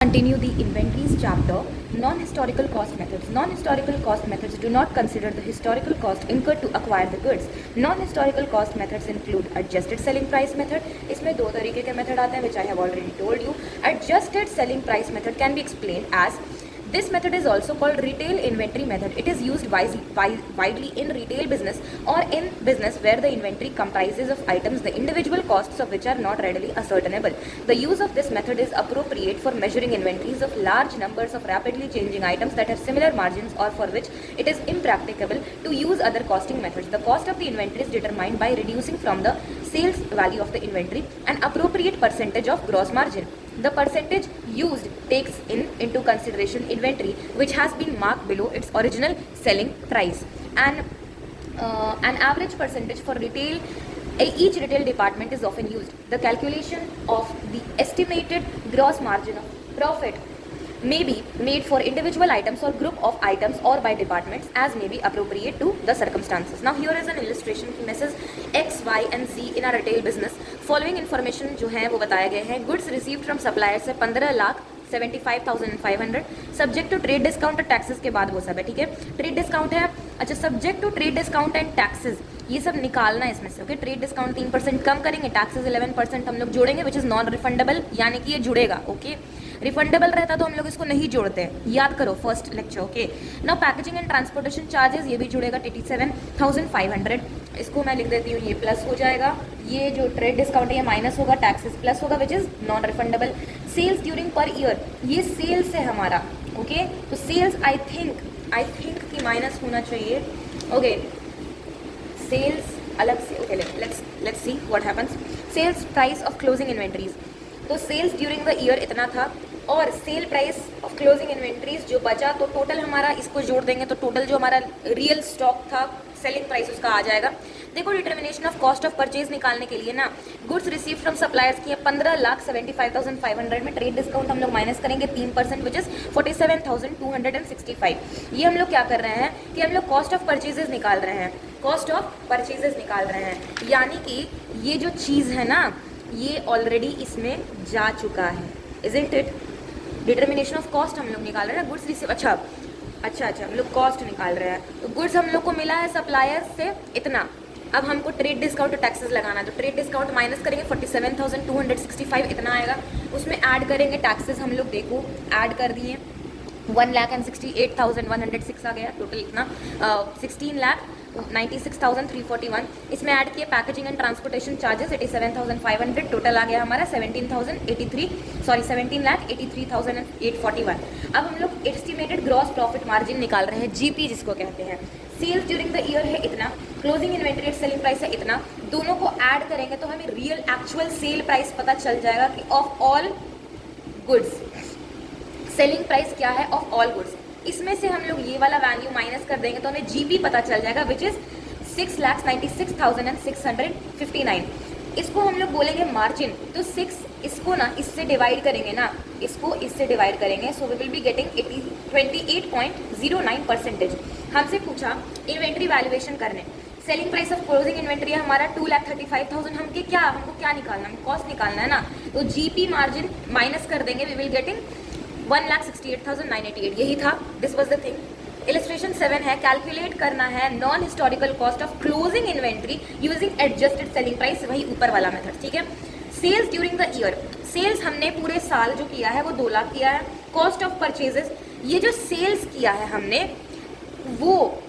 Continue the inventories chapter. Non-historical cost methods. Non-historical cost methods do not consider the historical cost incurred to acquire the goods. Non-historical cost methods include adjusted selling price method. इसमें दो तरीके के method आते हैं which I have already told you. Adjusted selling price method can be explained as this method is also called retail inventory method. It is used widely in retail business or in business where the inventory comprises of items the individual costs of which are not readily ascertainable. The use of this method is appropriate for measuring inventories of large numbers of rapidly changing items that have similar margins or for which it is impracticable to use other costing methods. The cost of the inventory is determined by reducing from the sales value of the inventory an appropriate percentage of gross margin. The percentage used takes into consideration inventory which has been marked below its original selling price. And an average percentage for retail, each retail department is often used. The calculation of the estimated gross margin of profit may be made for individual items or group of items or by departments as may be appropriate to the circumstances. Now here is an illustration कि Mrs. X, Y and Z in a retail business. Following information जो है वो बताया गया है. Goods received from suppliers से 15,75,500 subject to trade discount और taxes के बाद वो सब है. ठीक है, ट्रेड डिस्काउंट है. अच्छा, subject to trade discount and taxes ये सब निकालना है इसमें से. ओके, ट्रेड डिस्काउंट 3% कम करेंगे, टैक्सेस 11% हम लोग जोड़ेंगे विच इज़ नॉन रिफंडेबल, यानी कि ये जुड़ेगा. ओके, रिफंडेबल रहता तो हम लोग इसको नहीं जोड़ते हैं, याद करो first lecture. Okay, now packaging and transportation charges ये भी जुड़ेगा 87,500. इसको मैं लिख देती हूँ, ये प्लस हो जाएगा. ये जो ट्रेड डिस्काउंट है ये माइनस होगा, टैक्सेस प्लस होगा which is non refundable. Sales during per year ये सेल्स है हमारा. ओके, तो सेल्स आई थिंक कि माइनस होना चाहिए. ओके, सेल्स अलग से. Okay, let's see what happens. Sales price of closing inventories, तो सेल्स ड्यूरिंग द ईयर इतना था और sale price of closing inventories जो बचा तो टोटल हमारा इसको जोड़ देंगे तो टोटल जो हमारा रियल स्टॉक था सेलिंग प्राइस उसका आ जाएगा. देखो, determination of cost of purchase निकालने के लिए ना, गुड्स रिसीव फ्रॉम सप्लायर्स की 15,75,500 में ट्रेड डिस्काउंट हम लोग माइनस करेंगे 3% विच इज 47,265. ये हम लोग क्या कर रहे हैं कि हम लोग कॉस्ट ऑफ परचेजेस निकाल रहे हैं, कॉस्ट ऑफ परचेजेस निकाल रहे हैं, यानी कि ये जो चीज़ है ना ये ऑलरेडी इसमें जा चुका है. Isn't it? Determination of cost हम लोग निकाल रहे हैं. गुड्स रिसीव, अच्छा हम लोग कॉस्ट निकाल रहे हैं. तो गुड्स हम लोग को मिला है सप्लायर से इतना. अब हमको ट्रेड डिस्काउंट और टैक्सेस लगाना है, तो ट्रेड डिस्काउंट माइनस करेंगे 47,265 इतना आएगा. उसमें ऐड करेंगे टैक्सेस, हम लोग देखो ऐड कर दिए 1,68,106 आ गया टोटल. इतना 16,96,341. इसमें ऐड किए packaging and transportation charges 87,500. Total आ गया हमारा 17,083,841. अब हम लोग एस्टिमेटेड ग्रॉस प्रॉफिट मार्जिन निकाल रहे हैं, जीपी जिसको कहते हैं. सेल्स ड्यूरिंग द ईयर है इतना, क्लोजिंग इन्वेंटरी सेलिंग प्राइस है इतना. दोनों को ऐड करेंगे तो हमें रियल एक्चुअल सेल प्राइस पता चल जाएगा कि of all goods selling price क्या है ऑफ ऑल गुड्स. इसमें से हम लोग ये वाला वैल्यू माइनस कर देंगे तो हमें जीपी पता चल जाएगा विच इज 6,96,659. इसको हम लोग बोलेंगे मार्जिन. तो 6 इसको ना इससे डिवाइड करेंगे ना, इसको इससे डिवाइड करेंगे, so we will be getting 28.09%. हमसे पूछा इन्वेंट्री वैल्यूएशन करने, selling price of closing inventory है हमारा 2,35,000. हमको क्या निकालना है, कॉस्ट निकालना है ना. तो जीपी मार्जिन माइनस कर देंगे, वी विल गेटिंग 1,68,988. यही था, this was the thing. Illustration 7 है, कैलकुलेट करना है non historical cost of closing inventory using adjusted selling price, वही ऊपर वाला मेथड. ठीक है, sales during the year, sales हमने पूरे साल जो किया है वो 2 लाख किया है. कॉस्ट ऑफ परचेजेस, ये जो सेल्स किया है हमने वो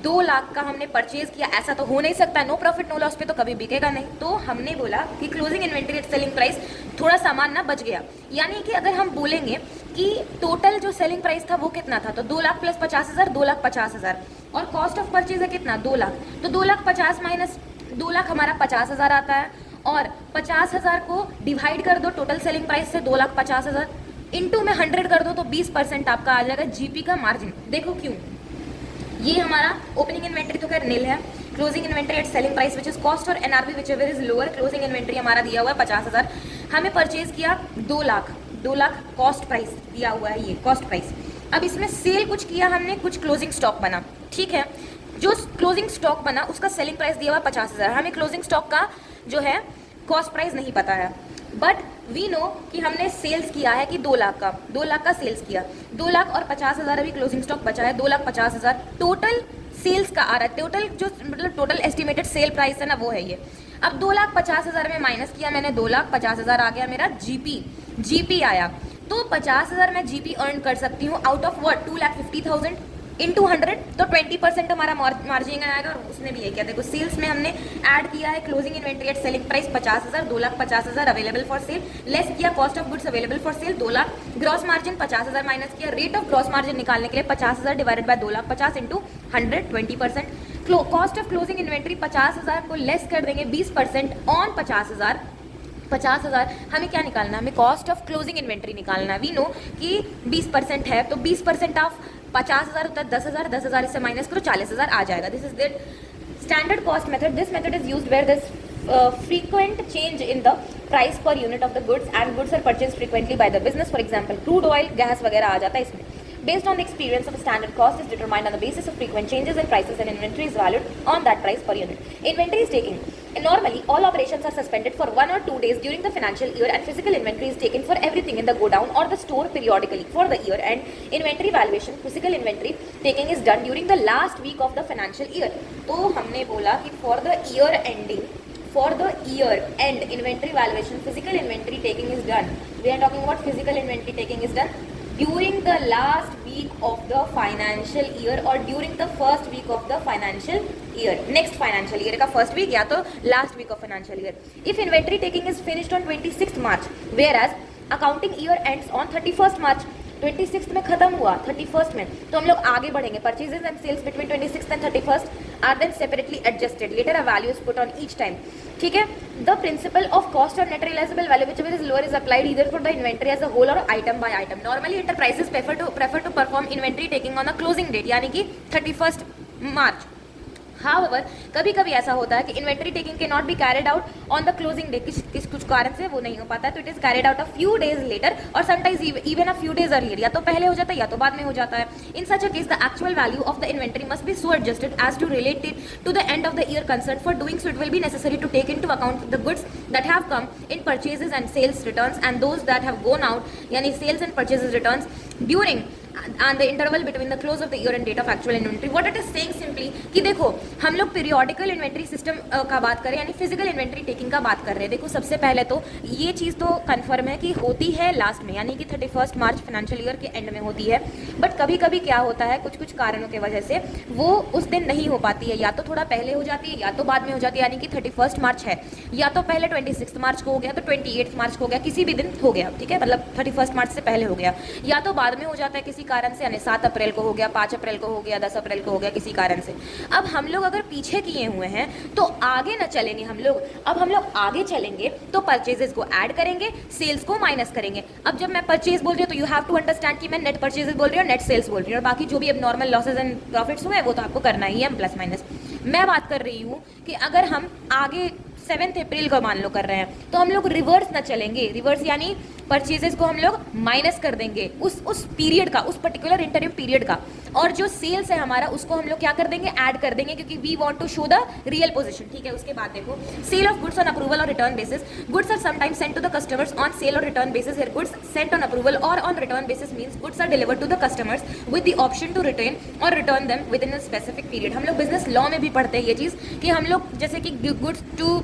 2 लाख का हमने परचेज किया. ऐसा तो हो नहीं सकता, नो प्रॉफिट नो लॉस पे तो कभी बिकेगा नहीं. तो हमने बोला कि क्लोजिंग इन्वेंटरी सेलिंग प्राइस थोड़ा सामान ना बच गया, यानी कि अगर हम बोलेंगे कि टोटल जो सेलिंग प्राइस था वो कितना था, तो 2 लाख प्लस 50,000, 2,50,000 और कॉस्ट ऑफ परचेज है कितना 2 लाख. तो 2,50,000 माइनस 2 लाख हमारा 50,000 आता है और 50,000 को डिवाइड कर दो टोटल सेलिंग प्राइस से 2,50,000 इंटू में 100 कर दो तो 20% आपका आ जाएगा जीपी का मार्जिन. देखो क्यों, ये हमारा ओपनिंग इन्वेंट्री तो खैर नील है, closing inventory at selling price which is cost or NRV which ever is lower. Closing inventory हमारा दिया हुआ है 50,000, हमें परचेज किया 2 लाख कॉस्ट प्राइस दिया हुआ है, ये कॉस्ट प्राइस. अब इसमें सेल कुछ किया हमने, कुछ क्लोजिंग स्टॉक बना. ठीक है, जो क्लोजिंग स्टॉक बना उसका सेलिंग प्राइस दिया हुआ 50,000. हमें क्लोजिंग स्टॉक का जो है कॉस्ट प्राइस नहीं पता है, बट वी नो कि हमने सेल्स किया है कि 2 लाख का सेल्स किया, 2 लाख और 50,000 अभी क्लोजिंग स्टॉक बचा है, 2,50,000 टोटल सेल्स का आ रहा है, टोटल जो मतलब टोटल एस्टिमेटेड सेल प्राइस है ना वो है ये। अब 2,50,000 में माइनस किया मैंने, 2,50,000 आ गया मेरा जीपी आया, तो 50,000 मैं जीपी अर्न कर सकती हूँ आउट ऑफ व्हाट 2,50,000 इंटू 100, तो 20% हमारा मार्जिन आएगा। और उसने भी ये किया, देखो सेल्स में हमने ऐड किया है closing inventory at selling price 50,000, 2,50,000 available for sale, less किया cost of goods available for sale 2 lakh, gross margin 50,000 minus किया, रेट ऑफ ग्रॉस मार्जिन निकालने के लिए 50,000 divided by 2,50,000 into 100, 20%। Cost of closing inventory 50,000 को लेस कर देंगे 20% ऑन 50,000 हमें क्या निकालना है, हमें कॉस्ट ऑफ क्लोजिंग इन्वेंट्री निकालना है। वी नो कि 20% है, तो 20% ऑफ 50,000 होता है 10,000, 10,000 इससे माइनस करो 40,000 आ जाएगा। This is the standard cost method. This method is used where this frequent change in the price per unit of the goods and goods are purchased frequently by the business. For example, crude oil, gas वगैरह आ जाता है इसमें। Based on the experience of a standard cost is determined on the basis of frequent changes in prices and inventory is valued on that price per unit. Inventory is taken. And normally, all operations are suspended for 1 or 2 days during the financial year and physical inventory is taken for everything in the godown or the store periodically. For the year end inventory valuation, physical inventory taking is done during the last week of the financial year. तो हमने बोला कि for the year ending, for the year end inventory valuation, physical inventory taking is done. We are talking about physical inventory taking is done during the last week of the financial year or during the first week of the financial year. Next financial year का first week या तो last week of financial year. If inventory taking is finished on 26th March, whereas accounting year ends on 31st March. 26th में खत्म हुआ, 31st में, तो हम लोग आगे बढ़ेंगे। Purchases and sales between 26th and 31st are then separately adjusted, later a value is put on each time. ठीक है, the principle of cost or net realisable value whichever is lower is applied either for the inventory as a whole or item by item. Normally enterprises prefer to perform inventory taking on a closing date, यानी कि 31st मार्च। However, कभी कभी ऐसा होता है कि inventory taking के not be carried out on the closing day, किस कुछ कारण से वो नहीं हो पाता है, तो it is carried out a few days later or sometimes even a few days earlier, या तो पहले हो जाता है या तो बाद में हो जाता है। In such a case the actual value of the inventory must be so adjusted as to relate it to the end of the year concern. For doing so it will be necessary to take in to account the goods that have come in purchases and sales returns and those that have gone out, यानी sales and purchases returns during and the interval between the close of the year and date of actual inventory. What it is saying simply कि देखो हम लोग periodical inventory system का बात करें, यानी physical inventory taking का बात कर रहे हैं। देखो सबसे पहले तो ये चीज़ तो कंफर्म है कि होती है लास्ट में, यानी कि 31st मार्च फाइनेंशियल ईयर के एंड में होती है, बट कभी कभी क्या होता है कुछ कारणों की वजह से वो उस दिन नहीं हो पाती है, या तो थोड़ा पहले हो जाती है या तो बाद में हो जाती है। यानी कि 31st मार्च है, या तो पहले 26 मार्च को हो गया, तो 28 मार्च को हो गया, किसी भी दिन हो गया, ठीक है, मतलब 31st मार्च से पहले हो गया, या तो बाद में हो जाता है किसी कारण से, यानी 7 अप्रैल को हो गया, 5 अप्रैल को हो गया, 10 अप्रैल को हो गया, किसी कारण से। अब हम लोग अगर पीछे किए हुए हैं तो आगे न चलेंगे हम लोग, अब हम लोग आगे चलेंगे तो परचेजेस को ऐड करेंगे, सेल्स को माइनस करेंगे। अब जब मैं परचेज बोल रही हूँ तो यू हैव टू अंडरस्टैंड कि मैं नेट परचेजेस बोल रही हूँ, नेट सेल्स बोल रही हूँ, और बाकी जो भी अब नॉर्मल लॉसेज एंड प्रॉफिट्स हुए वो तो आपको करना ही है, प्लस माइनस। मैं बात कर रही हूँ कि अगर हम आगे 7 अप्रैल को मान लो कर रहे हैं तो हम लोग रिवर्स ना चलेंगे, रिवर्स यानी परचेजेस को हम लोग माइनस कर देंगे उस पीरियड का, उस पर्टिकुलर इंटरिम पीरियड का, और जो सेल्स है हमारा उसको हम लोग क्या कर देंगे, ऐड कर देंगे, क्योंकि we want to show the real position. ठीक है, उसके बाद देखो sale of goods on approval और return basis, goods are sometimes sent to the customers on sale और return basis. Here goods sent on approval or on return basis means goods are delivered to the customers with the option to return or return them within a specific period. हम लोग business law में भी पढ़ते हैं ये चीज़ कि हम लोग जैसे कि गुड्स टू,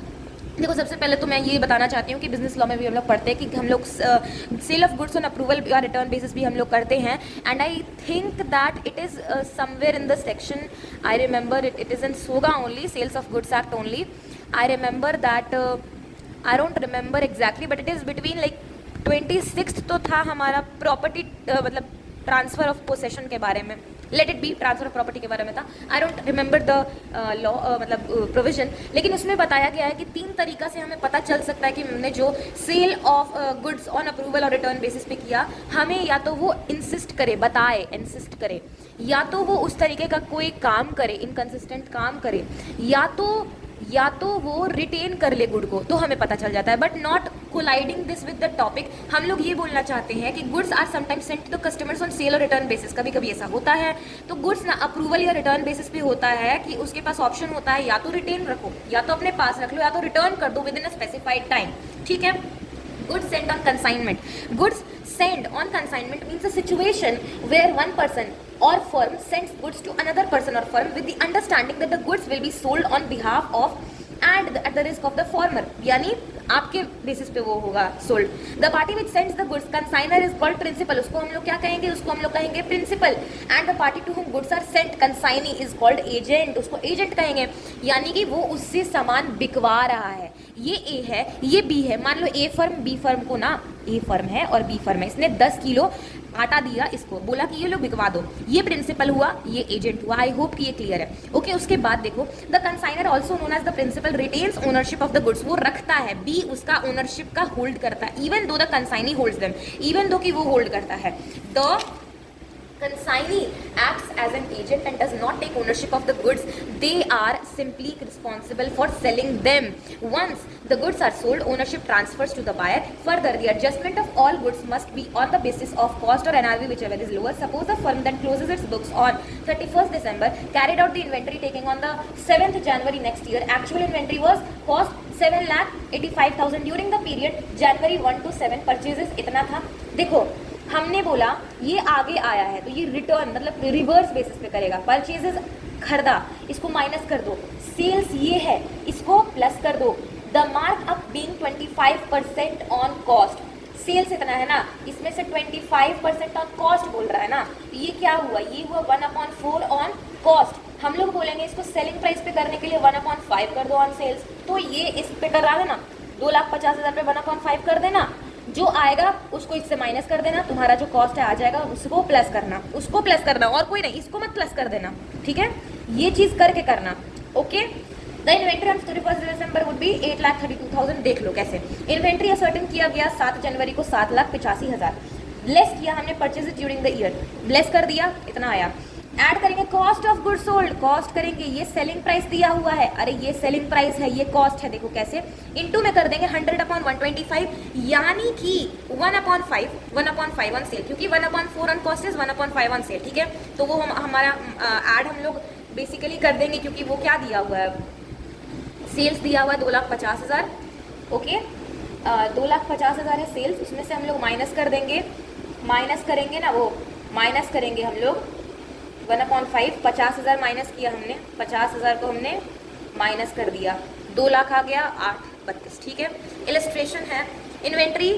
देखो सबसे पहले तो मैं ये बताना चाहती हूँ कि बिजनेस लॉ में भी हम लोग पढ़ते हैं कि हम लोग sale of goods on approval या रिटर्न बेसिस भी हम लोग करते हैं, and I think that it is somewhere in the section, I remember it is in SOGA only, sales of goods act only, I remember that, I don't remember exactly, but it is between like 26 तो था हमारा property मतलब transfer of possession के बारे में, let it be transfer of property के बारे में था, आई डोंट रिमेंबर द लॉ मतलब प्रोविजन, लेकिन उसमें बताया गया है कि 3 तरीका से हमें पता चल सकता है कि हमने जो sale of goods on approval और रिटर्न बेसिस पे किया, हमें या तो वो इंसिस्ट करे, बताए, इंसिस्ट करे, या तो वो उस तरीके का कोई काम करे, इनकंसिस्टेंट काम करे, या तो वो रिटेन कर ले गुड को, तो हमें पता चल जाता है। But not colliding this with the topic, हम लोग ये बोलना चाहते हैं कि goods are sometimes sent to the customers on sale और रिटर्न बेसिस। कभी कभी ऐसा होता है तो गुड्स ना अप्रूवल या रिटर्न बेसिस पे होता है कि उसके पास ऑप्शन होता है या तो रिटेन रखो, या तो अपने पास रख लो, या तो रिटर्न कर दो with in a specified time. ठीक है, Goods sent on consignment. Goods sent on consignment means a situation where one person or firm sends goods to another person or firm with the understanding that the goods will be sold on behalf of and at the risk of the former. यानी आपके basis पे वो होगा sold. The party which sends the goods consignor is called principal. उसको हम लोग क्या कहेंगे? उसको हम लोग कहेंगे principal. And the party to whom goods are sent consignee is called agent. उसको एजेंट कहेंगे. यानी कि वो उससे सामान बिकवा रहा है. ये ए है, ये बी है. मान लो ए फर्म बी फर्म को ना, ए फर्म है और बी फर्म है, इसने 10 किलो आटा दिया इसको, बोला कि ये लोग बिकवा दो. ये प्रिंसिपल हुआ, ये एजेंट हुआ. आई होप कि ये क्लियर है. ओके उसके बाद देखो, the consignor also known as the principal retains ownership of the goods. वो रखता है, बी उसका ओनरशिप का होल्ड करता है. Even though the consignee holds them, even though कि वो होल्ड करता है. The consignee acts as an agent and does not take ownership of the goods. They are simply responsible for selling them. Once the goods are sold, ownership transfers to the buyer. Further, the adjustment of all goods must be on the basis of cost or NRV, whichever is lower. Suppose a firm that closes its books on 31st December carried out the inventory taking on the 7th January next year. Actual inventory was cost 7,85,000 during the period January 1 to 7. Purchases इतना था. देखो हमने बोला ये आगे आया है तो ये रिटर्न मतलब रिवर्स बेसिस पे करेगा. परचेजेस खरीदा, इसको माइनस कर दो. सेल्स ये है, इसको प्लस कर दो. The mark up being 25% on cost. Sales इतना है ना, इसमें से 25% ऑन कॉस्ट बोल रहा है ना, तो ये क्या हुआ? ये हुआ 1/4 ऑन कॉस्ट. हम लोग बोलेंगे इसको सेलिंग प्राइस पे करने के लिए 1/5 कर दो ऑन सेल्स. तो ये इस पे कर रहा है ना, 2,50,000 पे 1/5 कर देना. जो आएगा उसको इससे माइनस कर देना. तुम्हारा जो कॉस्ट है आ जाएगा, उसको प्लस करना, उसको प्लस करना और कोई नहीं, इसको मत प्लस कर देना. ठीक है, ये चीज करके करना. Okay. The inventory on 31 December would be 8,32,000. देख लो कैसे इन्वेंट्री असर्टेन किया गया. 7 जनवरी को 7,85,000 लेस किया हमने purchase during the year. Less कर दिया, इतना आया. ऐड करेंगे cost of good sold. Cost करेंगे, ये सेलिंग प्राइस दिया हुआ है. अरे ये सेलिंग प्राइस है, ये कॉस्ट है. देखो कैसे इनटू में कर देंगे 100/125 यानी कि 1/5 ऑन सेल, क्योंकि 1/4 on cost is 1/5 on sale. ठीक है, तो वो हमारा ऐड हम लोग बेसिकली कर देंगे क्योंकि वो क्या दिया हुआ है? सेल्स दिया हुआ है 2,50,000. ओके, 2,50,000 है सेल्स, उसमें से हम लोग माइनस कर देंगे. माइनस करेंगे ना, वो माइनस करेंगे हम लोग 1/5. 50,000 माइनस किया हमने, 50,000 को हमने माइनस कर दिया. 2 लाख आ गया, 8,32. ठीक है, इलस्ट्रेशन है. इन्वेंट्री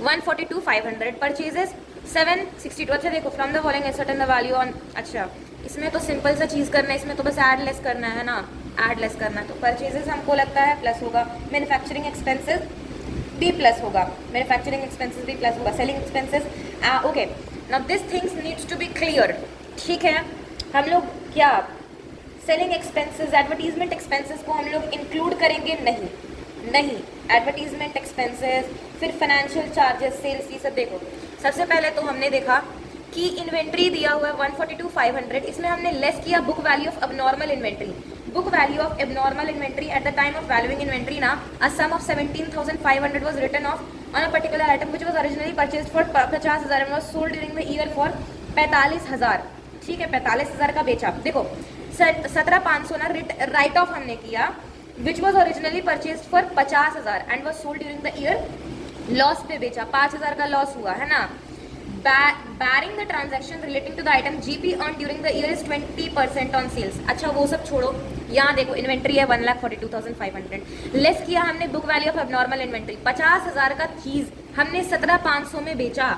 142,500. परचेजेस 762. अच्छा देखो, from the following certain the value on. अच्छा इसमें तो सिंपल सा चीज़ करना है, इसमें तो बस ऐड लेस करना है ना, ऐड लेस करना है. तो परचेजेस हमको लगता है प्लस होगा. मैन्युफैक्चरिंग एक्सपेंसेस भी प्लस होगा. मैन्युफैक्चरिंग एक्सपेंसेस भी प्लस होगा. Selling expenses. Okay, now this things needs to be clear. ठीक है, हम लोग क्या सेलिंग एक्सपेंसेस, एडवर्टीजमेंट एक्सपेंसेस को हम लोग इंक्लूड करेंगे? नहीं. एडवर्टीजमेंट एक्सपेंसेस, फिर फाइनेंशियल चार्जेस, सेल्स, ये सब. देखो सबसे पहले तो हमने देखा कि इन्वेंट्री दिया हुआ है 142,500. इसमें हमने लेस किया book value of abnormal inventory. Book value of abnormal inventory at the time of valuing inventory ना, a sum of 17,500 was written off on a particular item which was originally purchased for 50,000 and was sold during the year for 45,000. ठीक है, 45,000 का बेचा. देखो 17,500 ना right of हमने किया, which was originally purchase for 50,000 and was sold during the year. Loss पे बेचा, 5,000 का लॉस हुआ है ना. Barring the transaction relating to the item GP earned during the year is 20% on sales. अच्छा वो सब छोड़ो, यहाँ देखो इन्वेंट्री है 1,42,500. लेस किया हमने book value of abnormal inventory. 50,000 का चीज़ हमने 17,500 में बेचा.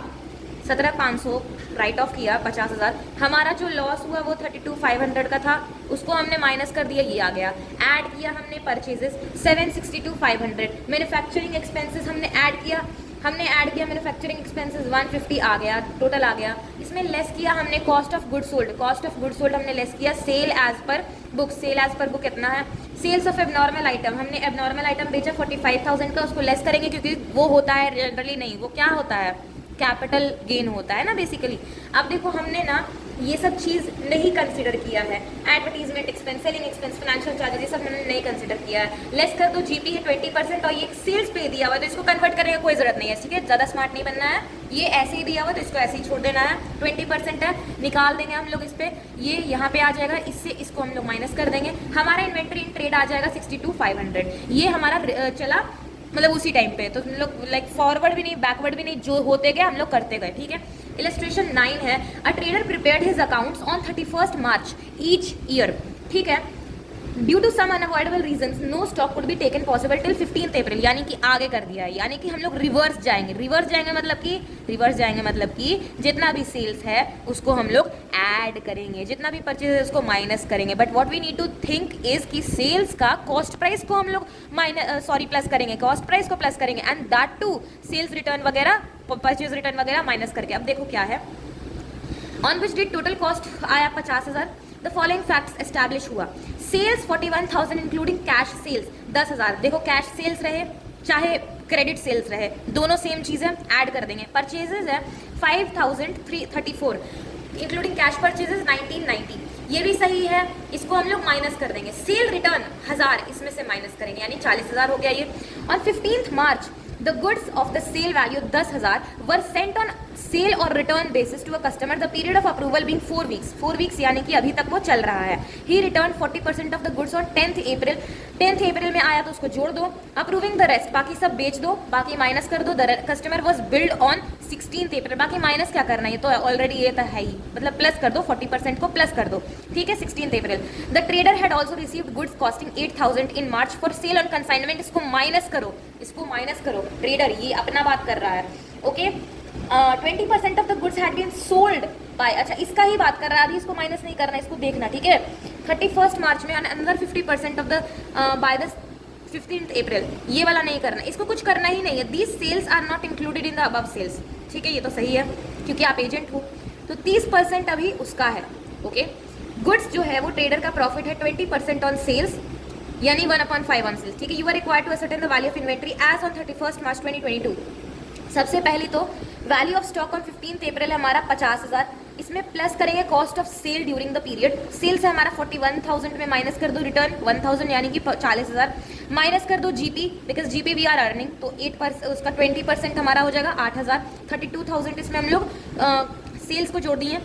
17,500 राइट ऑफ किया. 50,000 हमारा जो लॉस हुआ वो 32,500 का था, उसको हमने माइनस कर दिया, ये आ गया. ऐड किया हमने परचेजेस 762,500. मैन्युफैक्चरिंग एक्सपेंसेस हमने ऐड किया मैन्युफैक्चरिंग एक्सपेंसेस 150 आ गया, टोटल आ गया. इसमें लेस किया हमने कॉस्ट ऑफ गुड सोल्ड हमने लेस किया. सेल एज पर बुक कितना है? सेल्स ऑफ एबनॉर्मल आइटम, हमने एबनॉर्मल आइटम बेचा 45,000 का, उसको लेस करेंगे क्योंकि वो होता है जनरली नहीं, वो क्या होता है? कैपिटल गेन होता है ना बेसिकली. अब देखो हमने ना ये सब चीज़ नहीं कंसिडर किया है. Advertisement expense, selling expense, financial charges, ये सब हमने नहीं कंसिडर किया है. लेस कर दो, जीपी है 20% और ये सेल्स पे दिया हुआ है तो इसको कन्वर्ट करने की कोई ज़रूरत नहीं है. ठीक है, ज़्यादा स्मार्ट नहीं बनना है. ये ऐसे ही दिया हुआ तो इसको ऐसे ही छोड़ देना है. 20% है, निकाल देंगे हम लोग इस पर, ये यहाँ पे आ जाएगा. इससे इसको हम लोग माइनस कर देंगे. हमारा इन्वेंट्री इन ट्रेड आ जाएगा 62,500. ये हमारा चला मतलब उसी टाइम पे, तो हम लोग लाइक फॉरवर्ड भी नहीं बैकवर्ड भी नहीं, जो होते गए हम लोग करते गए, ठीक है। इलस्ट्रेशन 9 है, a trader prepared his accounts on 31st March each year, ठीक है। Due to some unavoidable reasons no stock could be taken possible till 15th April, यानी कि आगे कर दिया है, यानी कि हम लोग रिवर्स जाएंगे। रिवर्स जाएंगे मतलब कि जितना भी सेल्स है उसको हम लोग ऐड करेंगे, जितना भी परचेज है उसको माइनस करेंगे। But what we need to think is कि सेल्स का कॉस्ट प्राइस को हम लोग प्लस करेंगे, कॉस्ट प्राइस को प्लस करेंगे, and that to sales return वगैरह, परचेज रिटर्न वगैरह माइनस करके। अब देखो क्या है, on which date total cost आया 50,000, द फॉलोइंग फैक्ट्स एस्टैब्लिश हुआ। सेल्स 41,000 इंक्लूडिंग कैश सेल्स 10,000, देखो कैश सेल्स रहे चाहे क्रेडिट सेल्स रहे, दोनों सेम चीज़ है, ऐड कर देंगे। परचेजेस है 5,334 इंक्लूडिंग कैश परचेजेस 1990, ये भी सही है, इसको हम लोग माइनस कर देंगे। सेल रिटर्न 1000 इसमें से माइनस करेंगे, यानी 40,000 हो गया ये। On 15th March the goods of the sale value 10,000 were sent on sale और return basis to a customer, the period of approval being 4 weeks, 4 weeks यानी कि अभी तक वो चल रहा है। He return 40% of the goods on 10th April, 10th April में आया तो उसको जोड़ दो। अप्रूविंग द रेस्ट, बाकी सब बेच दो, बाकी माइनस कर दो। The customer was build on 16th अप्रैल, बाकी माइनस क्या करना है, ये तो ऑलरेडी ये तो है ही, मतलब प्लस कर दो, 40% को प्लस कर दो, ठीक है। 16th April the trader had also received goods costing 8,000 in March for sale on consignment, इसको माइनस करो, इसको माइनस करो। ट्रेडर ये अपना बात कर रहा है, okay. 20% of the goods had been sold by, अच्छा इसका ही बात कर रहा है, अभी इसको माइनस नहीं करना, इसको देखना, ठीक है। 31st मार्च में अंदर 50% of the by the 15th अप्रैल, ये वाला नहीं करना, इसको कुछ करना ही नहीं है। These sales are not included in the above sales, ठीक है, ये तो सही है क्योंकि आप एजेंट हो, तो 30% अभी उसका है, ओके। गुड्स जो है वो ट्रेडर का प्रॉफिट है 20% ऑन सेल्स, यानी 1/5 ऑन सेल्स, ठीक है। You are required to ascertain the value of inventory as on 31st March 2022। सबसे पहले तो value of stock on 15th April है हमारा 50,000, इसमें प्लस करेंगे cost of sale during the period. Sales है हमारा 41,000 में माइनस कर दो रिटर्न 1,000 यानी कि 40,000, माइनस कर दो GP, because GP we are earning, तो 8% उसका 20% हमारा हो जाएगा 8,000। 32,000 इसमें हम लोग सेल्स को जोड़ दिए,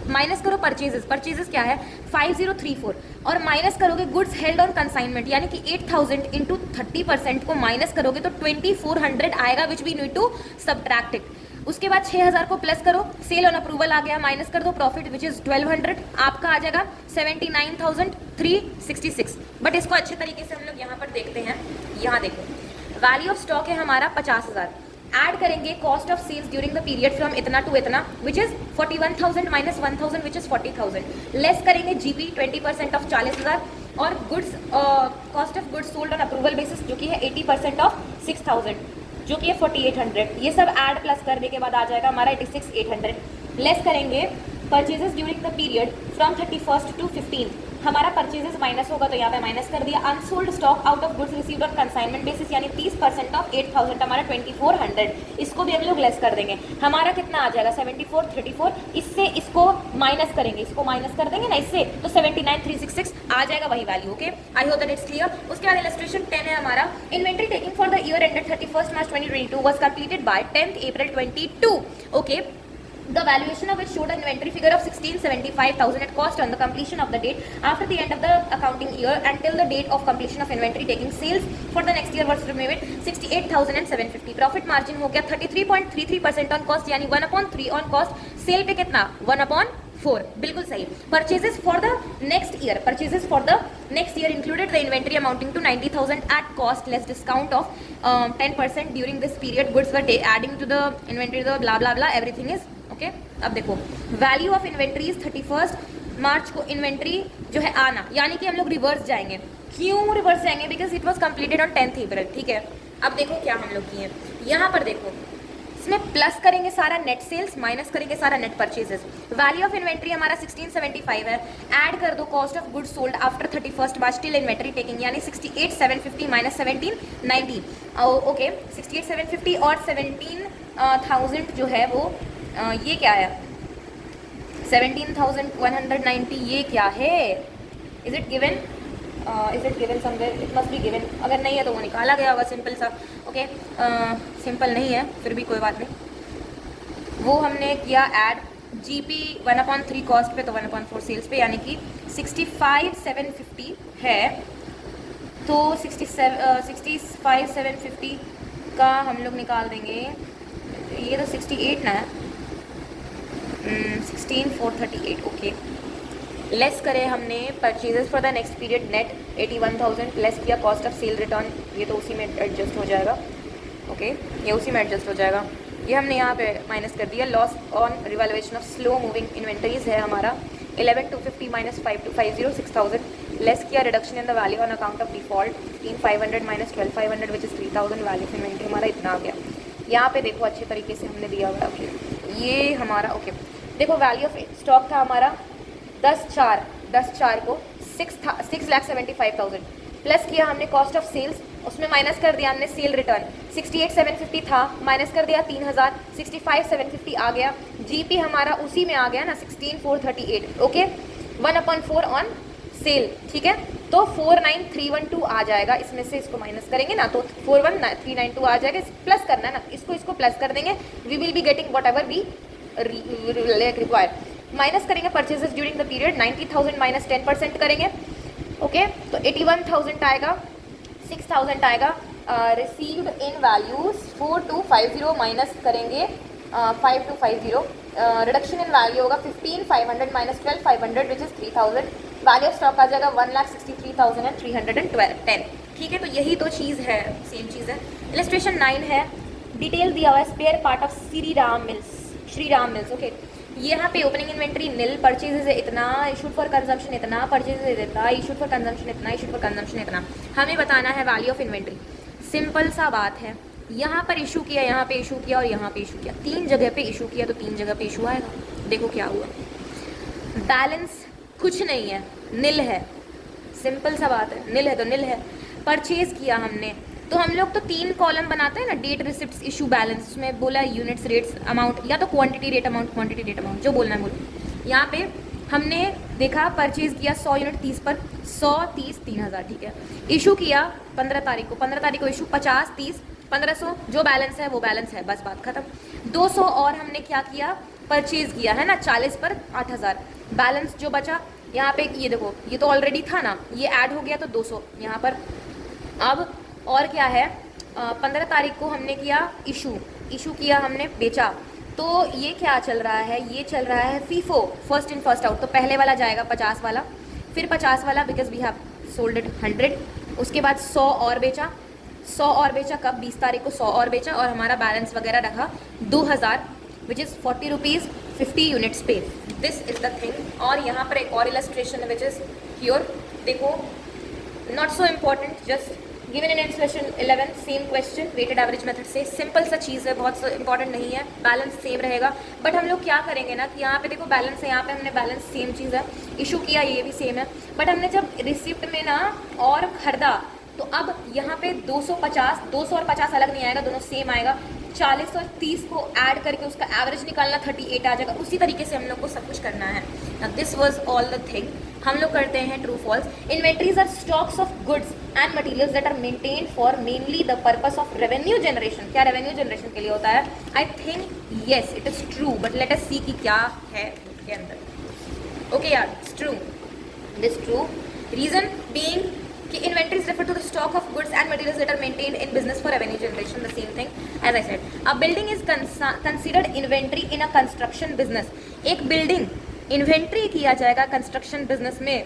माइनस करो परचेजेस, परचेजेस क्या है 5034, और माइनस करोगे गुड्स हेल्ड ऑन कंसाइनमेंट, यानी कि 8,000 इंटू 30% को माइनस करोगे तो 2,400 आएगा, which we need to subtract it. उसके बाद 6,000 को प्लस करो, सेल ऑन अप्रूवल आ गया, माइनस कर दो प्रॉफिट विच इज 1,200, आपका आ जाएगा 79,366। बट इसको अच्छे तरीके से हम लोग यहाँ पर देखते हैं, यहाँ देखो वैल्यू ऑफ स्टॉक है हमारा 50,000, ऐड करेंगे cost of sales during the period from इतना टू इतना which is 41,000 minus 1,000 which is 40,000, less करेंगे जीपी 20% ऑफ 40,000, और goods cost of goods sold on approval basis जो कि है 80% ऑफ 6,000 जो कि है 4,800, ये सब ऐड प्लस करने के बाद आ जाएगा हमारा 86,800, लेस करेंगे purchases during the period from 31st to 15th, हमारा परचेजेस माइनस होगा तो यहाँ पे माइनस कर दिया। Unsold stock out of goods received on consignment basis यानी 30% ऑफ 8,000 हमारा 2,400, इसको भी हम लोग लेस कर देंगे, हमारा कितना आ जाएगा 7434, इससे इसको माइनस करेंगे, इसको माइनस कर देंगे ना इससे, तो 79,366 आ जाएगा वही value, okay. I hope that it's clear. उसके बाद इलस्ट्रेशन 10 है हमारा, inventory taking for the year ended 31st March 2022 was completed by 10th April 22, okay. The valuation of which showed an inventory figure of 1675,000 at cost on the completion of the date after the end of the accounting year until the date of completion of inventory taking sales for the next year was removed 68,750. Profit margin हो गया 33.33% on cost यानी 1/3 on cost, cell पे कितना 1/4, बिल्कुल सही। Purchases for the next year, purchases for the next year included the inventory amounting to 90,000 at cost less discount of 10% during this period. Goods were adding to the inventory, the blah blah blah, everything is okay. अब देखो value of inventory 31st मार्च को inventory जो है आना, यानी कि हम लोग रिवर्स जाएंगे। क्यों रिवर्स जाएंगे? Because it was completed on 10th अप्रैल, ठीक है। अब देखो क्या हम लोग किए, यहाँ पर देखो इसमें प्लस करेंगे सारा नेट सेल्स, माइनस करेंगे सारा net purchases. Value of inventory हमारा 1675 है, ऐड कर दो cost of goods sold after 31st March till inventory taking यानी 68,750 माइनस 1790, ओके। 68,750 और 17,000 जो है वो ये क्या है 17,190, ये क्या है? Is it given? Is it given somewhere? It must be given, अगर नहीं है तो वो निकाला गया होगा, सिंपल सा, ओके। सिंपल नहीं है फिर भी कोई बात नहीं, वो हमने किया ऐड जीपी 1/3 कॉस्ट पे तो 1/4 सेल्स पे, यानी कि 65,750 है, तो 65,750 इसका हम लोग निकाल देंगे, ये तो 68 ना है, 16,438, ओके। लेस करे हमने purchases for the next period net 81,000, less किया कॉस्ट ऑफ सेल रिटर्न, ये तो उसी में एडजस्ट हो जाएगा, ओके, ये उसी में एडजस्ट हो जाएगा। ये हमने यहाँ पे माइनस कर दिया। Loss on revaluation of slow moving inventories है हमारा 11,250 माइनस 5,250, 6,000, लेस किया reduction in the value on account of default 15,500 minus 12,500 which is 3,000, value of inventory हमारा इतना आ गया। यहाँ पे देखो अच्छे तरीके से हमने दिया हुआ है, ये हमारा ओके। देखो वैल्यू ऑफ स्टॉक था हमारा 10/4 को 6,75,000, प्लस किया हमने कॉस्ट ऑफ सेल्स, उसमें माइनस कर दिया हमने सेल रिटर्न 68,750 था, माइनस कर दिया 3,000, 65,750 आ गया। जीपी हमारा उसी में आ गया ना 16,438, ओके, 1/4 ऑन सेल, ठीक है, तो 49,312 आ जाएगा। इसमें से इसको माइनस करेंगे ना तो 41,392 आ जाएगा। प्लस करना है ना, इसको प्लस कर देंगे, we will be getting whatever we require. Minus करेंगे purchases during the period 90,000 minus 10% करेंगे, ओके, तो 81,000 आएगा, 6,000 आएगा। रिसीव्ड इन वैल्यूज 4,250 माइनस करेंगे 5,250, रिडक्शन इन वैल्यू होगा 15,500 minus 12,500 which is 3,000, value of stock आ जाएगा 1,63,310, ठीक है। तो यही तो चीज़ है, सेम चीज़ है। इलस्ट्रेशन 9 है, डिटेल दिया हुआ है spare part of Shri Ram mills, okay. यहाँ पे ओपनिंग इन्वेंट्री नील, परचेजेज इतना, इशूड फॉर कंजम्पशन इतना, परचेजेज इतना, इशूड फॉर कंजम्पशन इतना, इशूड फॉर कंजम्पशन इतना। हमें बताना है वैल्यू ऑफ इन्वेंट्री, सिंपल सा बात है। यहाँ पर इशू किया, यहाँ पे इशू किया और यहाँ पे इशू किया, 3 जगह पे इशू किया तो 3 जगह पे इशू आएगा। देखो क्या हुआ, बैलेंस कुछ नहीं है, नील है, सिंपल सा बात है, नील है तो नील है। परचेज किया हमने तो हम लोग तो 3 कॉलम बनाते हैं ना, डेट, रिसिप्ट्स, इशू, बैलेंस, उसमें बोला यूनिट्स, रेट्स, अमाउंट, या तो quantity rate amount, quantity rate amount, जो बोलना है बोलो। यहाँ पे हमने देखा परचेज किया 100 यूनिट 30 पर, 100, 30, 3,000, ठीक है। इशू किया 15 तारीख को इशू 50, 30, 1,500, जो बैलेंस है वो बैलेंस है, बस बात खत्म। 200 और हमने क्या किया, परचेज किया है ना 40 पर 8,000, बैलेंस जो बचा यहाँ पे, ये देखो ये तो ऑलरेडी था ना, ये ऐड हो गया तो 200 यहाँ पर। अब और क्या है, 15 तारीख को हमने किया इशू किया हमने, बेचा, तो ये क्या चल रहा है, ये चल रहा है FIFO, first in first out, तो पहले वाला जाएगा 50 वाला, फिर 50 वाला because we have sold it 100, उसके बाद 100 और बेचा कब, 20 तारीख को 100 और बेचा और हमारा बैलेंस वगैरह रखा 2,000 विच इज़ 40 रुपीज़ 50 यूनिट्स पे। This is the thing. और यहाँ पर एक और इलस्ट्रेशन विच इज़ हियर, देखो not so important, just given in illustration 11 same question weighted average method से, सिंपल सा चीज़ है, बहुत इंपॉर्टेंट नहीं है, बैलेंस सेम रहेगा। बट हम लोग क्या करेंगे ना कि यहाँ पे देखो बैलेंस है, यहाँ पे हमने बैलेंस सेम चीज़ है, इशू किया ये भी सेम है, बट हमने जब रिसिप्ट में ना और खरीदा तो अब यहाँ पे 250 और 50 अलग नहीं आएगा, दोनों सेम आएगा। 40 और 30 को ऐड करके उसका एवरेज निकालना 38 आ जाएगा। उसी तरीके से हम लोग को सब कुछ करना है। This was all the thing. हम लोग करते हैं true false. Inventories are stocks of goods and materials that are maintained for mainly the purpose of revenue generation. क्या रेवेन्यू जनरेशन के लिए होता है? I think yes it is true, but let us see कि क्या है इसके अंदर। ओके यार, it's true, it is true. Reason being कि inventories refer to the stock of goods and materials that are maintained in business for revenue generation, the same thing as I said. A building is considered inventory in a construction business. एक building inventory किया जाएगा construction business में,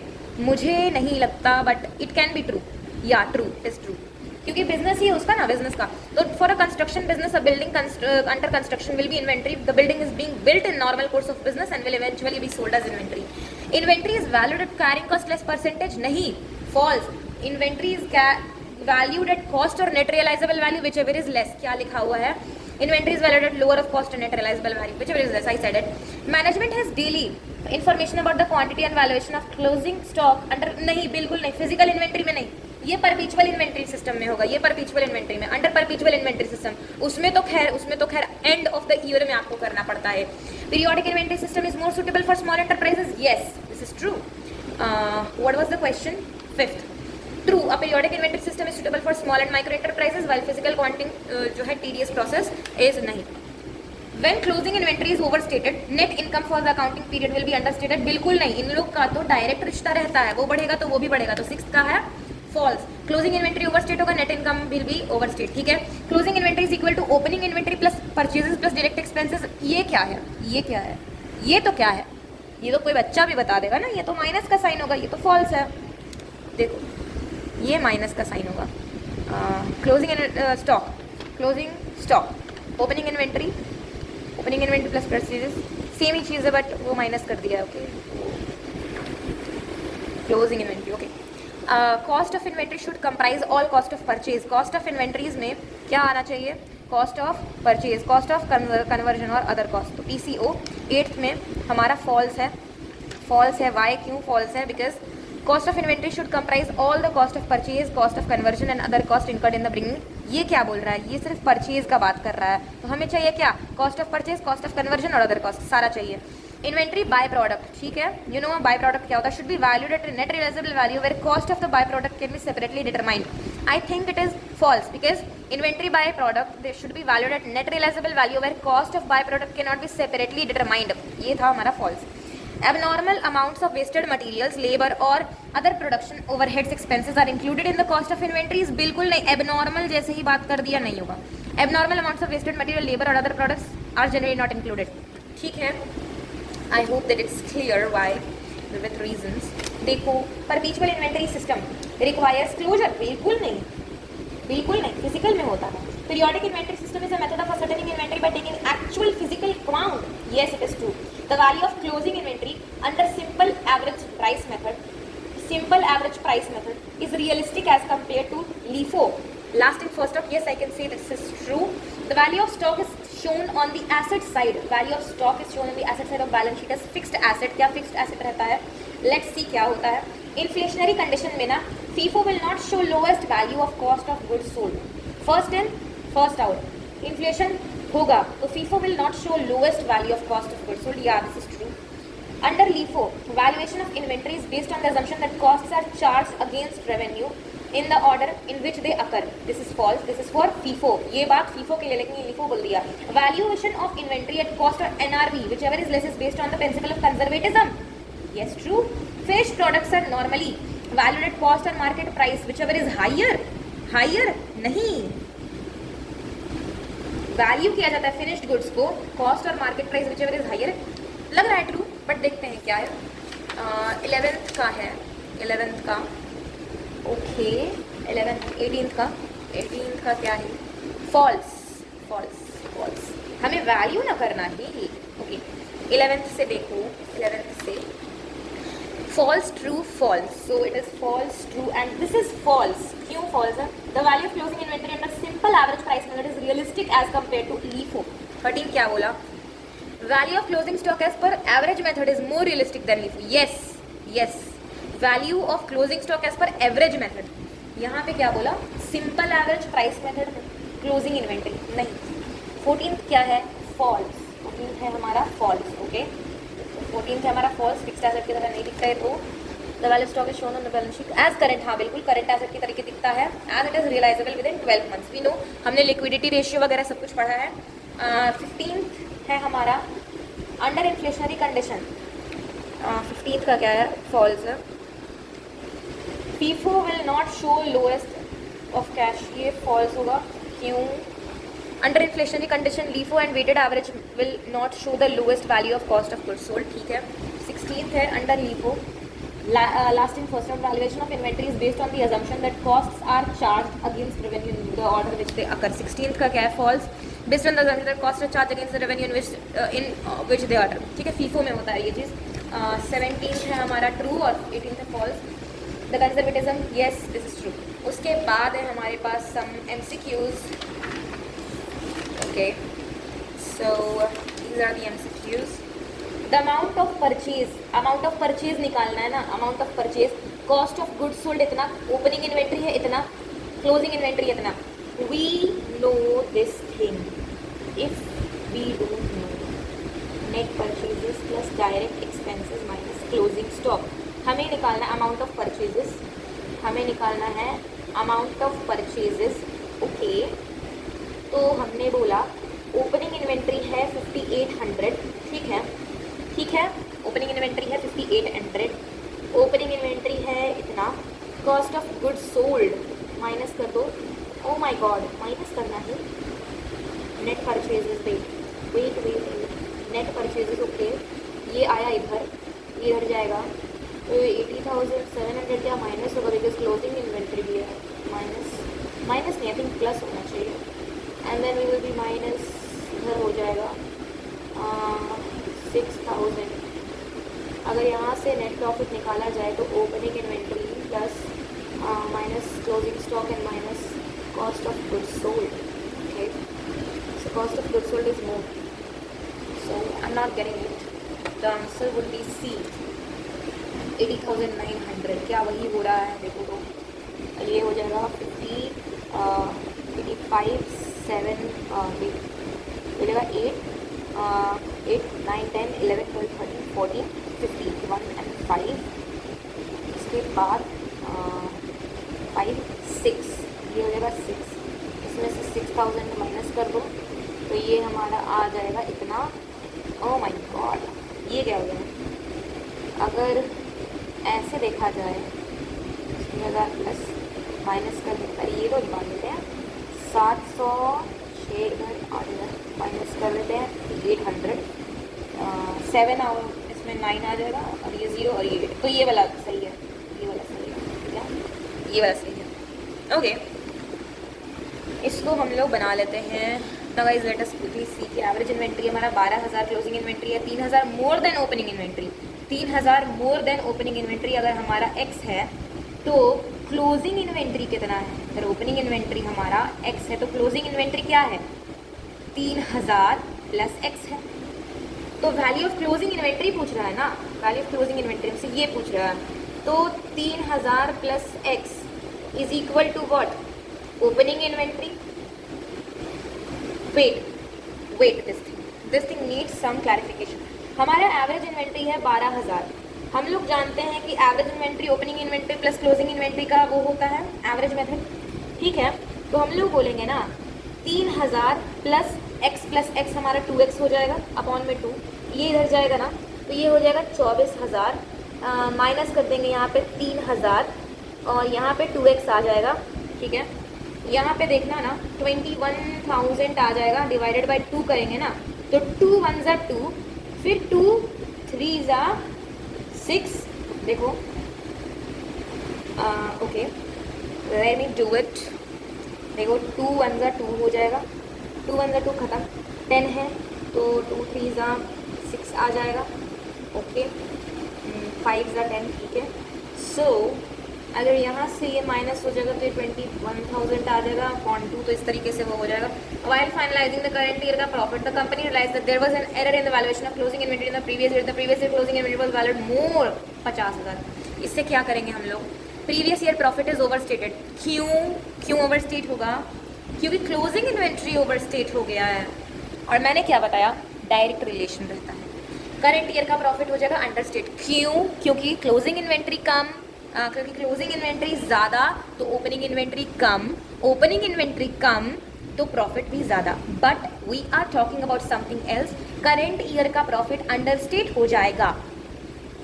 मुझे नहीं लगता, but it can be true. Yeah, true, it is true. क्योंकि business ही है उसका ना, बिजनेस का। तो for a construction business, a building under construction will be inventory. The building is being built in normal course of business and will eventually be sold as inventory. Inventory is valued at carrying cost less percentage, नहीं, false. Inventory is valued at cost or net realisable value which ever is less. क्या लिखा हुआ है? Inventory is valued eight lower of cost and net realisable value which ever is less. I said it. Management has daily information about the quantity and valuation of closing stock under, नहीं, बिल्कुल नहीं, physical inventory में नहीं, ये परपीचुअल inventory system में होगा। ये परपीचुअल inventory में, अंडर परपीचुअल इन्वेंट्री सिस्टम, उसमें तो खैर एंड ऑफ द ईयर में आपको करना पड़ता है। Periodic inventory system is more suitable for small enterprises, yes this is true. What was the question? 5th, true. A periodic inventory system is suitable for small and micro enterprises while physical counting जो है TDS process is नहीं। When closing inventory is overstated, net income for the accounting period will be understated, बिल्कुल नहीं। इन लोग का तो direct रिश्ता रहता है, वो बढ़ेगा तो वो भी बढ़ेगा। तो 6th का है फॉल्स। क्लोजिंग इन्वेंट्री ओवरस्टेट होगा, net income will be overstate, ठीक है। Closing inventory is equal to opening inventory plus purchases plus direct expenses. ये क्या है, ये क्या है, ये तो क्या है, ये तो कोई बच्चा भी बता देगा ना, ये तो माइनस का साइन होगा, ये तो फॉल्स है। देखो ये माइनस का साइन होगा। Closing stock, closing stock, opening inventory plus purchases same ही चीज़ है बट वो माइनस कर दिया है, okay. Closing inventory, okay. Cost of inventory should comprise all cost of purchase. Cost of inventories में क्या आना चाहिए, cost of purchase, cost of conversion और अदर कॉस्ट। तो पीसीओ 8th में हमारा फॉल्स है, फॉल्स है। वाई क्यों फॉल्स है, because cost of inventory should comprise all the cost of purchase, cost of conversion and other cost incurred in the bringing. ये क्या बोल रहा है, ये सिर्फ परचेज का बात कर रहा है, तो हमें चाहिए क्या, cost of purchase, cost of conversion और अदर कॉस्ट, सारा चाहिए। इन्वेंट्री बाय प्रोडक्ट, ठीक है, यू नो बाय प्रोडक्ट क्या होता है, should be valued at net realisable value where cost of the by product can be separately determined. I think it is false because inventory by product they should be valued at net realisable value where cost of by product can not be separately determined. ये था हमारा false. Abnormal amounts of wasted materials, labor और other production overheads expenses are included in the cost of inventories। बिल्कुल नहीं, abnormal जैसे ही बात कर दिया नहीं होगा। Abnormal amounts of wasted material, labor और other products are generally not included, ठीक है। I hope that it's clear why with reasons। देखो perpetual inventory system requires closure, बिल्कुल नहीं, बिल्कुल नहीं, फिजिकल में होता है। Periodic inventory system is a method of ascertaining inventory by taking actual physical count। Yes, it is true। The value of closing inventory under simple average price method is realistic as compared to LIFO, last in first stock। Yes, I can say this is true। The value of stock is shown on the asset side। Value of stock is shown on the asset side of balance sheet as fixed asset। क्या fixed asset रहता है, let's see क्या होता है। Inflationary condition में ना FIFO will not show lowest value of cost of goods sold, first in first out। Inflation होगा तो FIFO will not show lowest value of cost of goods sold। Yeah, this is true। Under LIFO, valuation of inventory is based on the assumption that costs are charged against revenue in the order in which they occur। This is false, this is for FIFO। ये बात FIFO के लिए, लेकिन ये LIFO बोल दिया। Valuation of inventory at cost or NRV, whichever is less, is based on the principle of conservatism। Yes, true। Finished products are normally valued at cost or market price, whichever is higher। Higher नहीं, value किया जाता है finished goods को cost और market price whichever is higher. लग रहा है true, but देखते हैं क्या है। 11th का है, 11th का, ओके 11th 18th का क्या है, फॉल्स, फॉल्स, फॉल्स। हमें वैल्यू ना करना ही, ओके। 11th से देखो, 11th से false, true, false। So it is false, true and this is false। क्यों false है? The value of closing inventory under simple average price method is realistic as compared to LIFO। 13 क्या बोला? Value of closing stock as per average method is more realistic than LIFO। Yes, yes। Value of closing stock as per average method। यहाँ पे क्या बोला? Simple average price method closing inventory नहीं। 14th क्या है? False। 14th है हमारा false, okay। 14th है हमारा फॉल्स, फिक्स्ड एसेट की तरह नहीं दिखता है, तो the value stock is shown on the balance sheet as current. हाँ बिल्कुल करंट एसेट की तरीके दिखता है, as it is realisable with in 12 months. We know, हमने लिक्विडिटी रेशियो वगैरह सब कुछ पढ़ा है। 15th है हमारा अंडर इन्फ्लेशनरी कंडीशन। 15th का क्या है, फॉल्स है। FIFO will not show lowest of cash, ये फॉल्स होगा, क्यों? Under inflationary condition LIFO and weighted average will not show the lowest value of cost of goods sold, ठीक है। 16th है under LIFO, last in first out valuation of inventory is based on the assumption that costs are charged against revenue in the order which they occur. 16th का क्या है, false, based on the assumption that cost are charged against the revenue in which they order, ठीक है। FIFO में होता है ये चीज़। 17th है हमारा ट्रू और 18th है false. The conservatism, yes this is true. उसके बाद है हमारे पास सम MCQs। Okay, so these are the MCQs। The amount of purchase निकालना है ना, amount of purchase, cost of goods sold इतना, opening inventory है इतना, closing inventory इतना। We know this thing। If we don't know net purchases plus direct expenses minus closing stock, हमें निकालना है amount of purchases, हमें निकालना है amount of purchases, okay। तो हमने बोला ओपनिंग इन्वेंट्री है 5800, ठीक है, ठीक है। ओपनिंग इन्वेंट्री है 5800, ओपनिंग इन्वेंट्री है इतना, cost of goods sold minus कर दो, ओ माय गॉड माइनस करना है, net purchases wait, net purchases okay, ये आया इधर, ये इधर जाएगा, तो 80,700 क्या माइनस होगा बिकॉज क्लोजिंग इन्वेंट्री भी है, माइनस नहीं, आई थिंक प्लस होना चाहिए, and then we will be minus, इधर हो जाएगा 6,000। अगर यहाँ से नेट प्रॉफिट निकाला जाए तो opening inventory plus minus closing stock and minus cost of goods sold, okay, so cost of goods sold is more, so I'm not getting it. The answer would be C, 80,900। क्या वही हो रहा है देखो तो, ये हो जाएगा 85 7 हो जाएगा 8 9 10 11 12 13 14 15 1 and 5, इसके बाद 5 6, ये हो जाएगा 6, इसमें से 6,000 माइनस कर दो तो ये हमारा आ जाएगा इतना, ओह माय गॉड ये क्या हो गया, अगर ऐसे देखा जाए 6,000 प्लस माइनस कर देता है, ये तो मान लेते हैं 700, 6 इधर 8 इधर माइनस कर देते हैं 800, 7 और इसमें 9 आ जाएगा और ये 0 और ये 8, तो ये वाला सही है, ये वाला सही है, ठीक है, ये वाला सही है, ओके। इसको हम लोग बना लेते हैं। Now guys let us quickly see कि एवरेज इन्वेंट्री हमारा 12,000 क्लोजिंग इन्वेंट्री है, 3,000 more than opening inventory, 3,000 more than opening inventory अगर हमारा x है तो क्लोजिंग इन्वेंट्री कितना है, अगर ओपनिंग इन्वेंट्री हमारा x है तो क्लोजिंग इन्वेंट्री क्या है 3,000 प्लस x है, तो वैल्यू ऑफ क्लोजिंग इन्वेंट्री पूछ रहा है ना, वैल्यू ऑफ क्लोजिंग इन्वेंट्री से ये पूछ रहा है, तो 3,000 plus x is equal to what, opening inventory, wait this thing needs some clarification. हमारा एवरेज इन्वेंट्री है 12,000, हम लोग जानते हैं कि average inventory opening inventory plus closing inventory का वो होता है एवरेज मेथड, ठीक है, तो हम लोग बोलेंगे ना 3,000 प्लस x हमारा 2x हो जाएगा अपॉन में 2, ये इधर जाएगा ना तो ये हो जाएगा 24,000, माइनस कर देंगे यहाँ पे 3,000 और यहाँ पे 2x आ जाएगा, ठीक है, यहाँ पे देखना ना 21,000 आ जाएगा, डिवाइडेड बाय 2 करेंगे ना तो 2 1 ज़ा 2, फिर 2 3 ज़ा 6, देखो okay let me do it, देखो 2 1 ज़ा 2 हो जाएगा, 2 1 ज़ा 2 खत्म, 10 है तो 2 3 ज़ा 6 आ जाएगा, ओके 5 ज़ा 10, ठीक है, सो अगर यहाँ से ये माइनस हो जाएगा तो ये 21,000 आ जाएगा अपॉन 2, तो इस तरीके से वो हो जाएगा। While finalising the current year का profit the company realised that there was an error in the valuation of closing inventory in the previous year closing inventory was valued more 50,000। इससे क्या करेंगे हम लोग, previous year profit is overstated, क्यों overstate होगा, क्योंकि closing inventory overstate हो गया है, और मैंने क्या बताया डायरेक्ट रिलेशन रहता है, करंट ईयर का प्रॉफिट हो जाएगा अंडरस्टेट, क्योंकि क्लोजिंग इन्वेंट्री कम, क्योंकि क्लोजिंग इन्वेंट्री ज़्यादा तो ओपनिंग इन्वेंट्री कम, ओपनिंग इन्वेंट्री कम तो प्रॉफिट भी ज़्यादा, but we are talking about something else, current year का प्रॉफिट अंडरस्टेट हो जाएगा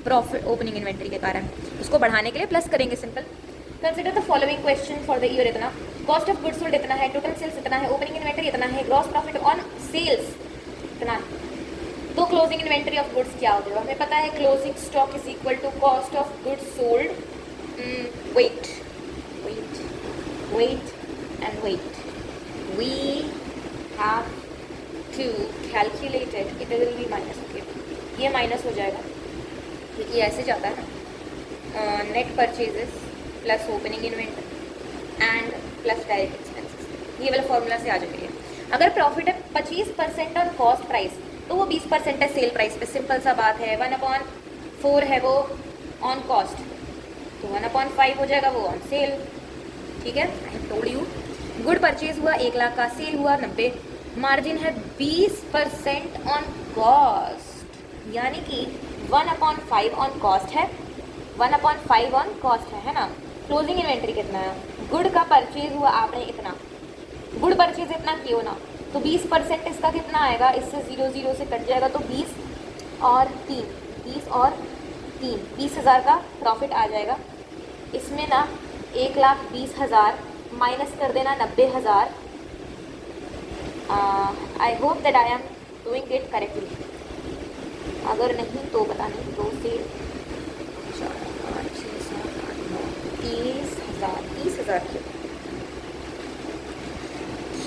प्रॉफिट ओपनिंग इन्वेंट्री के कारण, उसको बढ़ाने के लिए प्लस करेंगे, simple. Consider the following question for the year, इतना कॉस्ट ऑफ गुड्स सोल्ड इतना है, टोटल सेल्स इतना है, ओपनिंग इन्वेंट्री इतना है, ग्रॉस प्रॉफिट ऑन सेल्स इतना है, तो क्लोजिंग इन्वेंट्री ऑफ गुड्स क्या हो जाएगा, हमें पता है closing stock is equal to cost of goods sold, wait and wait, we have to calculate it, it will be minus, okay, ये माइनस हो जाएगा क्योंकि ऐसे जाता है ना, net purchases plus opening inventory and plus direct expenses, ये वाला फॉर्मूला से आ जाएगा ये। अगर प्रॉफिट है 25% ऑन कॉस्ट प्राइस तो वो 20% है सेल प्राइस पे, सिंपल सा बात है, 1/4 है वो ऑन कॉस्ट तो 1/5 हो जाएगा वो ऑन सेल, ठीक है, I told you. Good purchase हुआ 1 लाख का, सेल हुआ 90, मार्जिन है 20% ऑन कॉस्ट, यानी कि 1/5 ऑन कॉस्ट है, 1/5 ऑन कॉस्ट है ना। क्लोजिंग इन्वेंट्री कितना है, गुड का परचेज हुआ आपने इतना, गुड परचेज इतना किया ना तो 20% इसका कितना आएगा, इससे 0 से कट जाएगा तो 20 और 3 20,000 का प्रॉफिट आ जाएगा। इसमें ना 1,20,000 माइनस कर देना 90,000. I hope that I am doing it correctly. अगर नहीं तो बताने. 2 से 4, 5, 6, 7, 8, 9, 30,000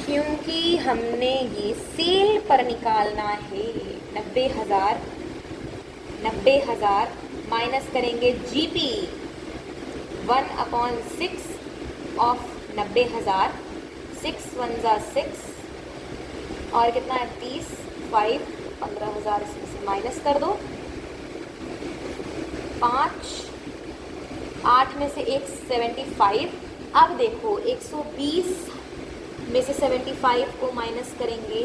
क्योंकि हमने ये सेल पर निकालना है. 90,000 माइनस करेंगे जीपी 1/6 ऑफ 90,000. 6 1 ज़ा 6 और कितना है 30. 5 15,000 इसमें से माइनस कर दो. 5 8 में से 1 75. अब देखो 120 में से 75 को माइनस करेंगे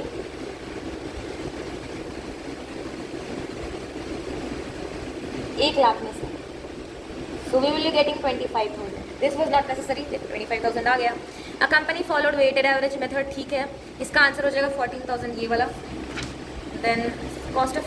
1,00,000 में से. So we will be getting 25,000. This was not necessary. देखो 25,000 आ गया. A company followed weighted average method. ठीक है, इसका आंसर हो जाएगा 14,000 ये वाला. Then cost of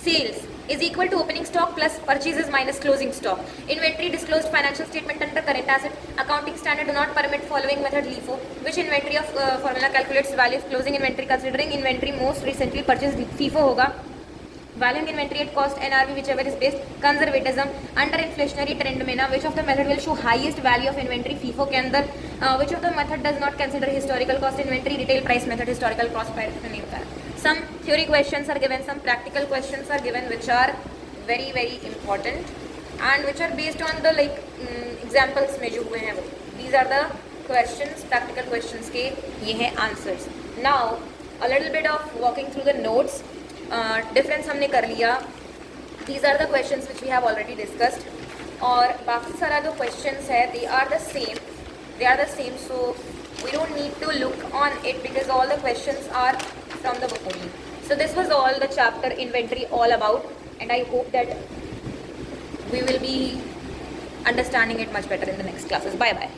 sales is equal to opening stock plus purchases minus closing stock. Inventory disclosed financial statement under current asset. Accounting standard do not permit following method LIFO. Which inventory of formula calculates value of closing inventory considering inventory most recently purchased? FIFO होगा. Valuing inventory at cost NRV whichever is based. Conservatism under inflationary trend में ना which of the method will show highest value of inventory? FIFO के अंदर. Which of the method does not consider historical cost inventory? Retail price method. Historical cost price नहीं होता है. Some theory questions are given, some practical questions are given which are very very important and which are based on the like examples में जो हुए हैं वो. These are the questions, practical questions के ये हैं answers. Now a little bit of walking through the notes. Difference हमने कर लिया. These are the questions which we have already discussed. और बाकी सारा जो questions है they are the same. So we don't need to look on it because all the questions are from the book only. So this was all the chapter inventory all about, and I hope that we will be understanding it much better in the next classes. Bye bye.